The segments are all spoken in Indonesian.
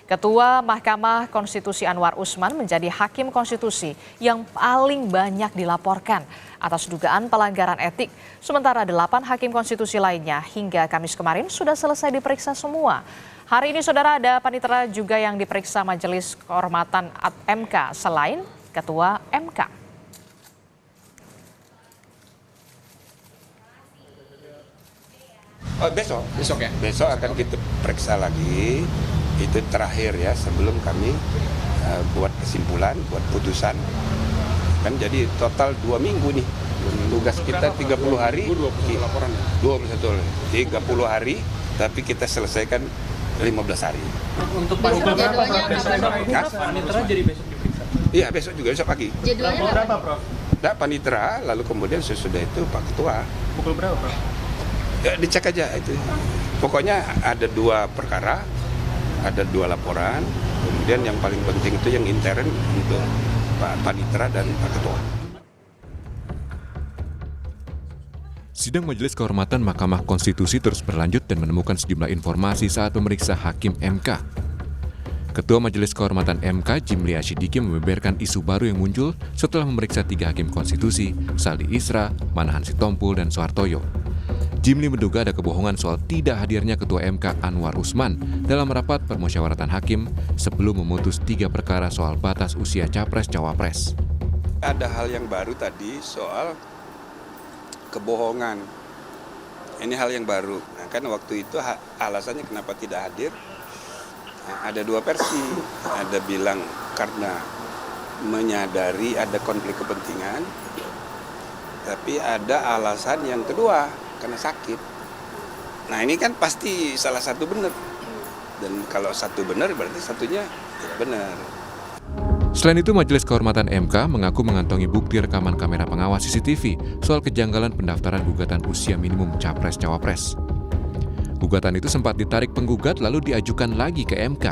Ketua Mahkamah Konstitusi Anwar Usman menjadi hakim konstitusi yang paling banyak dilaporkan atas dugaan pelanggaran etik. Sementara 8 hakim konstitusi lainnya hingga Kamis kemarin sudah selesai diperiksa semua. Hari ini saudara ada panitera juga yang diperiksa Majelis Kehormatan MK selain Ketua MK. Oh, besok ya? Besok akan kita periksa lagi. Itu terakhir ya sebelum kami buat kesimpulan, buat putusan. Kan jadi total 2 minggu nih. Tugas kita 30 hari. 21 laporan. 30 hari, tapi kita selesaikan 15 hari. Untuk panitera jadi besok diperiksa? Iya, besok juga, besok pagi. Jadwalnya berapa, Prof? Nah, panitera, lalu kemudian sesudah itu Pak Ketua. Pukul berapa, Prof? Ya, dicek aja itu. Pokoknya ada 2 perkara, ada 2 laporan. Kemudian yang paling penting itu yang intern untuk Pak Panitera dan Pak Ketua. Sidang Majelis Kehormatan Mahkamah Konstitusi terus berlanjut dan menemukan sejumlah informasi saat memeriksa Hakim MK. Ketua Majelis Kehormatan MK, Jimli Asyidiki, membeberkan isu baru yang muncul setelah memeriksa 3 Hakim Konstitusi, Saldi Isra, Manahan Sitompul, dan Soehartoyo. Jimli menduga ada kebohongan soal tidak hadirnya Ketua MK Anwar Usman dalam rapat permusyawaratan hakim sebelum memutus 3 perkara soal batas usia Capres-Cawapres. Ada hal yang baru tadi soal kebohongan. Ini hal yang baru. Nah, kan waktu itu alasannya kenapa tidak hadir, nah, ada 2 versi. Ada bilang karena menyadari ada konflik kepentingan, tapi ada alasan yang kedua, karena sakit. Nah ini kan pasti salah satu benar. Dan kalau satu benar berarti satunya tidak benar. Selain itu, Majelis Kehormatan MK mengaku mengantongi bukti rekaman kamera pengawas CCTV soal kejanggalan pendaftaran gugatan usia minimum Capres-Cawapres. Gugatan itu sempat ditarik penggugat lalu diajukan lagi ke MK.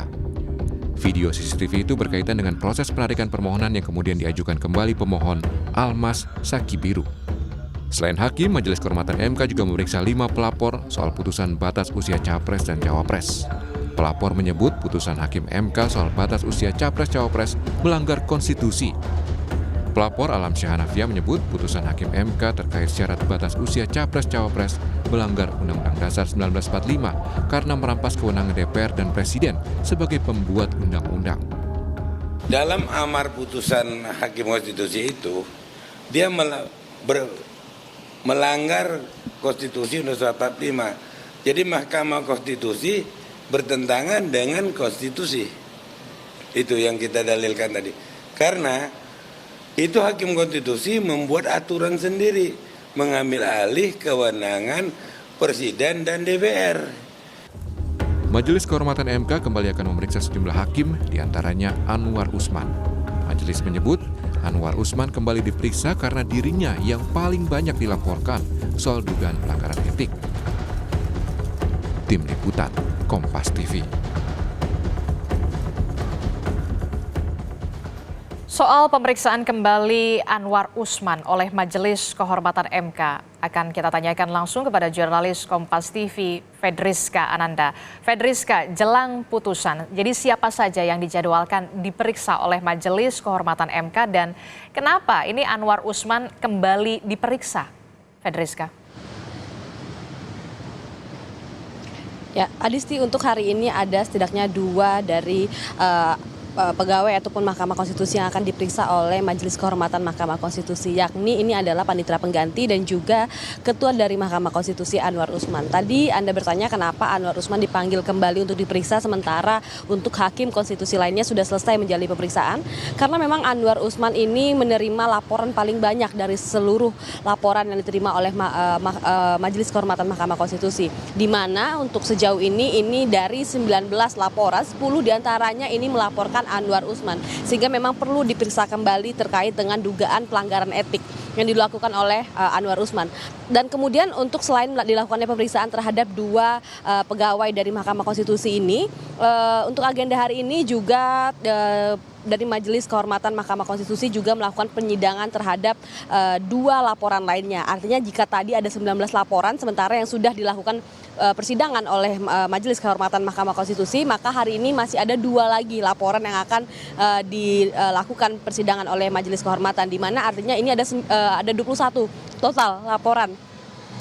Video CCTV itu berkaitan dengan proses penarikan permohonan yang kemudian diajukan kembali pemohon Almas Sakibiru. Selain hakim, Majelis Kehormatan MK juga memeriksa 5 pelapor soal putusan batas usia Capres dan Cawapres. Pelapor menyebut putusan hakim MK soal batas usia Capres-Cawapres melanggar konstitusi. Pelapor Alam Syah Hanafia menyebut putusan hakim MK terkait syarat batas usia Capres-Cawapres melanggar Undang-Undang Dasar 1945 karena merampas kewenangan DPR dan Presiden sebagai pembuat undang-undang. Dalam amar putusan hakim konstitusi itu, dia melanggar konstitusi Undang-Undang 45. Jadi Mahkamah Konstitusi bertentangan dengan konstitusi. Itu yang kita dalilkan tadi. Karena itu hakim konstitusi membuat aturan sendiri, mengambil alih kewenangan Presiden dan DPR. Majelis Kehormatan MK kembali akan memeriksa sejumlah hakim, diantaranya Anwar Usman. Majelis menyebut Anwar Usman kembali diperiksa karena dirinya yang paling banyak dilaporkan soal dugaan pelanggaran etik. Tim Liputan, Kompas TV. Soal pemeriksaan kembali Anwar Usman oleh Majelis Kehormatan MK akan kita tanyakan langsung kepada jurnalis Kompas TV Fedriska Ananda. Fedriska, jelang putusan, jadi siapa saja yang dijadwalkan diperiksa oleh Majelis Kehormatan MK dan kenapa ini Anwar Usman kembali diperiksa? Fedriska. Ya, Adisti, untuk hari ini ada setidaknya 2 dari pegawai ataupun Mahkamah Konstitusi yang akan diperiksa oleh Majelis Kehormatan Mahkamah Konstitusi, yakni ini adalah panitera pengganti dan juga Ketua dari Mahkamah Konstitusi Anwar Usman. Tadi Anda bertanya kenapa Anwar Usman dipanggil kembali untuk diperiksa sementara untuk hakim konstitusi lainnya sudah selesai menjalani pemeriksaan, karena memang Anwar Usman ini menerima laporan paling banyak dari seluruh laporan yang diterima oleh Majelis Kehormatan Mahkamah Konstitusi, di mana untuk sejauh ini dari 19 laporan, 10 diantaranya ini melaporkan Anwar Usman, sehingga memang perlu diperiksa kembali terkait dengan dugaan pelanggaran etik yang dilakukan oleh Anwar Usman. Dan kemudian untuk selain dilakukannya pemeriksaan terhadap 2 pegawai dari Mahkamah Konstitusi ini, untuk agenda hari ini juga dari Majelis Kehormatan Mahkamah Konstitusi juga melakukan penyidangan terhadap 2 laporan lainnya. Artinya jika tadi ada 19 laporan, sementara yang sudah dilakukan persidangan oleh Majelis Kehormatan Mahkamah Konstitusi, maka hari ini masih ada 2 lagi laporan yang akan dilakukan persidangan oleh Majelis Kehormatan, di mana artinya ini ada 21 total laporan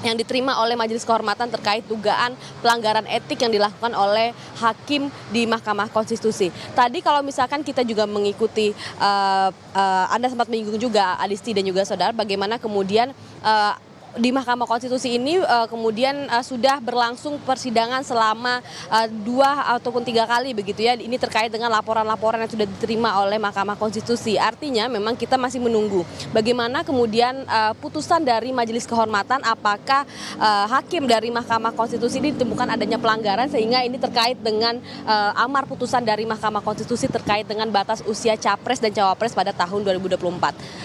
yang diterima oleh Majelis Kehormatan terkait dugaan pelanggaran etik yang dilakukan oleh hakim di Mahkamah Konstitusi. Tadi kalau misalkan kita juga mengikuti, Anda sempat menyinggung juga Adisti dan juga saudara, bagaimana kemudian di Mahkamah Konstitusi ini kemudian sudah berlangsung persidangan selama 2 ataupun 3 kali begitu ya. Ini terkait dengan laporan-laporan yang sudah diterima oleh Mahkamah Konstitusi. Artinya memang kita masih menunggu bagaimana kemudian putusan dari Majelis Kehormatan, apakah hakim dari Mahkamah Konstitusi ini ditemukan adanya pelanggaran sehingga ini terkait dengan amar putusan dari Mahkamah Konstitusi terkait dengan batas usia capres dan cawapres pada tahun 2024.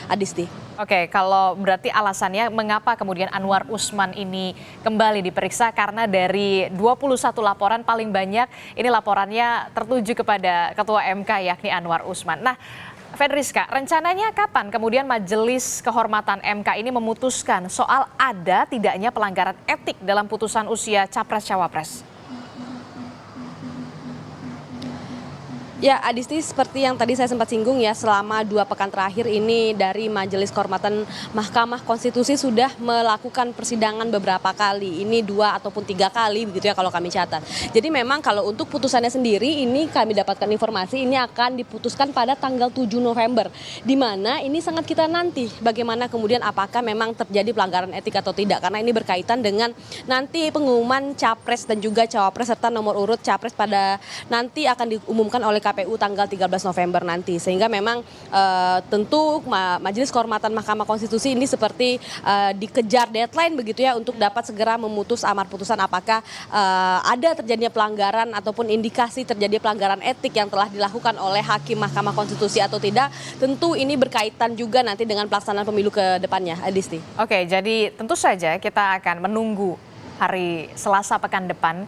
Adisti. Oke, kalau berarti alasannya mengapa kemudian Anwar Usman ini kembali diperiksa, karena dari 21 laporan paling banyak ini laporannya tertuju kepada Ketua MK yakni Anwar Usman. Nah, Fedriska, rencananya kapan kemudian Majelis Kehormatan MK ini memutuskan soal ada tidaknya pelanggaran etik dalam putusan usia Capres-Cawapres? Ya, Adisti, seperti yang tadi saya sempat singgung ya, selama 2 pekan terakhir ini dari Majelis Kehormatan Mahkamah Konstitusi sudah melakukan persidangan beberapa kali. Ini 2 ataupun 3 kali begitu ya kalau kami catat. Jadi memang kalau untuk putusannya sendiri ini kami dapatkan informasi ini akan diputuskan pada tanggal 7 November. Di mana ini sangat kita nanti bagaimana kemudian apakah memang terjadi pelanggaran etik atau tidak. Karena ini berkaitan dengan nanti pengumuman capres dan juga cawapres serta nomor urut capres pada nanti akan diumumkan oleh KPU tanggal 13 November nanti. Sehingga memang tentu Majelis Kehormatan Mahkamah Konstitusi ini seperti dikejar deadline begitu ya untuk dapat segera memutus amar putusan apakah ada terjadinya pelanggaran ataupun indikasi terjadi pelanggaran etik yang telah dilakukan oleh hakim Mahkamah Konstitusi atau tidak. Tentu ini berkaitan juga nanti dengan pelaksanaan pemilu ke depannya, Adisti. Oke, jadi tentu saja kita akan menunggu hari Selasa pekan depan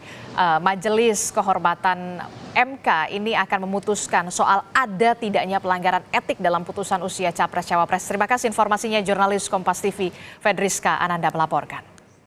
Majelis Kehormatan MK ini akan memutuskan soal ada tidaknya pelanggaran etik dalam putusan usia Capres-Cawapres. Terima kasih informasinya jurnalis Kompas TV Fedriska Ananda melaporkan.